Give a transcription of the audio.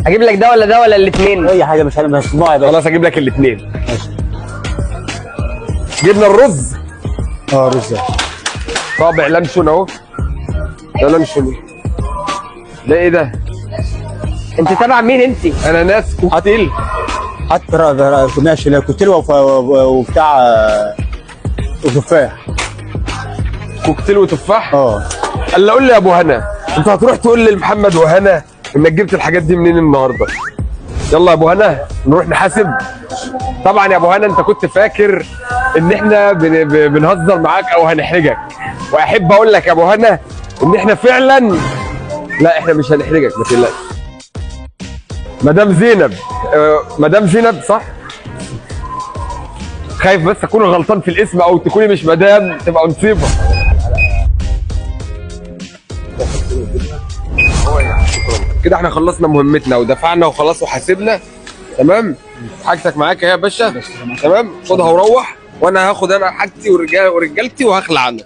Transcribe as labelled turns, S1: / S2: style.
S1: اجيب لك ده ولا ده ولا الاثنين؟
S2: اي حاجه مش صباع يا باشا.
S1: خلاص اجيب لك الاثنين.
S2: ماشي.
S1: جبنا الرز.
S2: رز.
S1: طابع لانشون اهو. ده لانشون. ده ايه ده؟ انت تبع مين انت؟ انا ناس كوكتيل.
S2: حتى ماشي كوكتيل وبتاع وتفاح.
S1: كوكتيل وتفاح؟
S2: قال
S1: قول لي يا ابو هنا، انت هتروح تقول لمحمد وهنا انك جبت الحاجات دي منين النهارده؟ يلا يا ابو هنا نروح نحاسب. طبعا يا ابو هنا انت كنت فاكر ان احنا بنهزر معاك او هنحرجك، واحب اقول لك يا ابو هنا ان احنا فعلا لا احنا مش هنحرجك ما تقلقش. مدام زينب، مدام زينب صح؟ خايف بس اكون غلطان في الاسم او تكوني مش مدام تبقى نصيبه. كده احنا خلصنا مهمتنا ودفعنا وخلاص وحاسبنا. تمام؟ حاجتك معاك يا باشا. تمام؟ خدها وروح، وانا هاخد حاجتي ورجالتي وهخلع عنها.